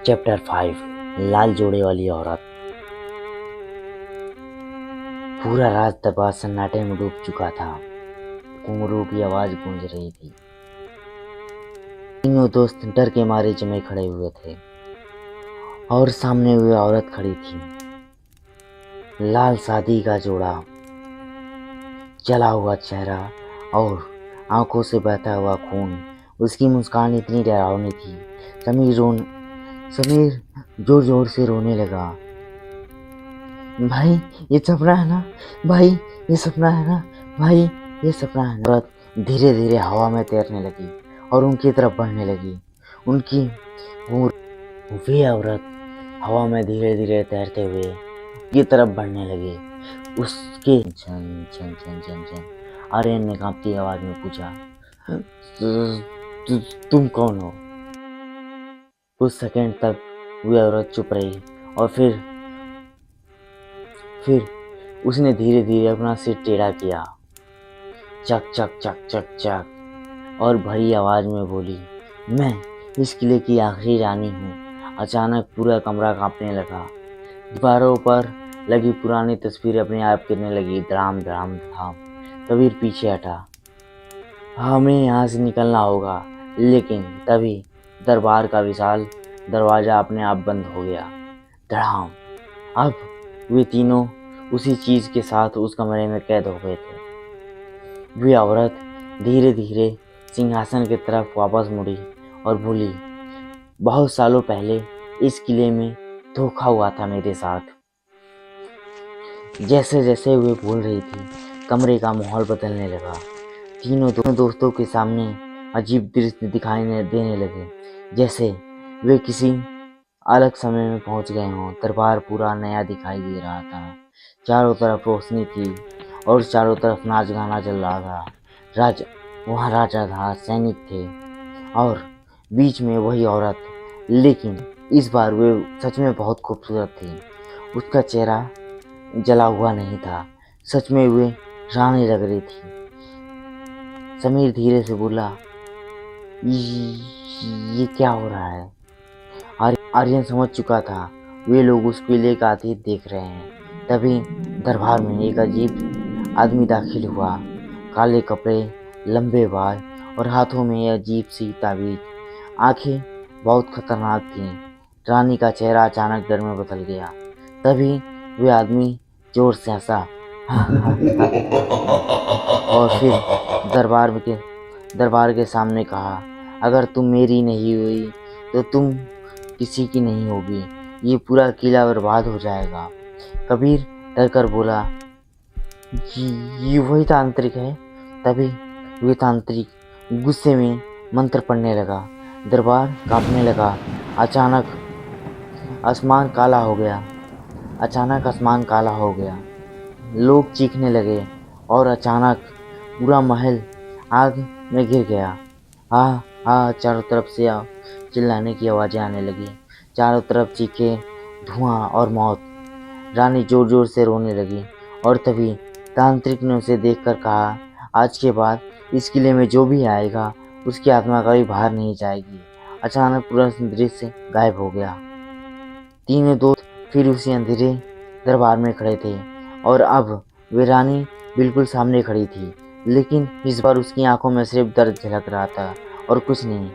Chapter 5 लाल जोड़े वाली औरत। पूरा रात दरबार सन्नाटे में डूब चुका था। घुंघरू की आवाज गूंज रही थी। तीनों दोस्त डर के मारे जमे खड़े हुए थे और सामने हुई औरत खड़ी थी। लाल शादी का जोड़ा, जला हुआ चेहरा और आंखों से बहता हुआ खून। उसकी मुस्कान इतनी डरावनी थी। समीर जोर जोर से रोने लगा। भाई ये सपना है ना, भाई ये सपना है ना, भाई ये सपना है ना। औरत धीरे धीरे हवा में तैरने लगी और उनकी तरफ बढ़ने लगी। वे औरत हवा में धीरे धीरे तैरते हुए उनकी तरफ बढ़ने लगी। उसके छन छन छन छन छन आर्यन ने कांपती आवाज में पूछा, तुम कौन हो? कुछ सेकंड तक वह औरत चुप रही और फिर उसने धीरे धीरे अपना सिर टेढ़ा किया। चक चक चक चक चक और भरी आवाज में बोली, मैं इस किले की आखिरी रानी हूँ। अचानक पूरा कमरा कांपने लगा। दीवारों पर लगी पुरानी तस्वीर अपने आप गिरने लगी। धड़ाम धड़ाम धड़ाम। कबीर पीछे हटा। हमें यहाँ से निकलना होगा। लेकिन तभी दरबार का विशाल दरवाजा अपने आप बंद हो गया। धड़ाम। अब वे तीनों उसी चीज के साथ उस कमरे में कैद हो गए थे। वे औरत धीरे धीरे सिंहासन की तरफ वापस मुड़ी और बोली, बहुत सालों पहले इस किले में धोखा हुआ था मेरे साथ। जैसे जैसे वे बोल रही थी, कमरे का माहौल बदलने लगा। तीनों दोस्तों के सामने अजीब दृश्य दिखाई देने लगे, जैसे वे किसी अलग समय में पहुंच गए हों। दरबार पूरा नया दिखाई दे रहा था। चारों तरफ रोशनी थी और चारों तरफ नाच गाना चल रहा था। वहाँ राजा था, सैनिक थे और बीच में वही औरत। लेकिन इस बार वे सच में बहुत खूबसूरत थी। उसका चेहरा जला हुआ नहीं था। सच में वे रानी लग रही थी। समीर धीरे से बोला, ये क्या हो रहा है? आर्यन समझ चुका था वे लोग उस किले का अतीत देख रहे हैं। तभी दरबार में एक अजीब आदमी दाखिल हुआ। काले कपड़े, लंबे बाल और हाथों में अजीब सी ताबीज। आंखें बहुत खतरनाक थीं। रानी का चेहरा अचानक डर में बदल गया। तभी वे आदमी जोर से हंसा और फिर दरबार के सामने कहा, अगर तुम मेरी नहीं हुई तो तुम किसी की नहीं होगी। ये पूरा किला बर्बाद हो जाएगा। कबीर डरकर बोला, ये वही तांत्रिक है। तभी वह तांत्रिक गुस्से में मंत्र पढ़ने लगा। दरबार कांपने लगा। अचानक आसमान काला हो गया। लोग चीखने लगे और अचानक पूरा महल आग में गिर गया। चारों तरफ से चिल्लाने की आवाजें आने लगी। चारों तरफ चीखे, धुआं और मौत। रानी जोर जोर से रोने लगी और तभी तांत्रिक ने उसे देखकर कहा, आज के बाद इस किले में जो भी आएगा उसकी आत्मा कभी बाहर नहीं जाएगी। अचानक पूरा दृश्य गायब हो गया। तीनों दोस्त फिर उसी अंधेरे दरबार में खड़े थे और अब वे रानी बिल्कुल सामने खड़ी थी। लेकिन इस बार उसकी आंखों में सिर्फ दर्द झलक रहा था और कुछ नहीं।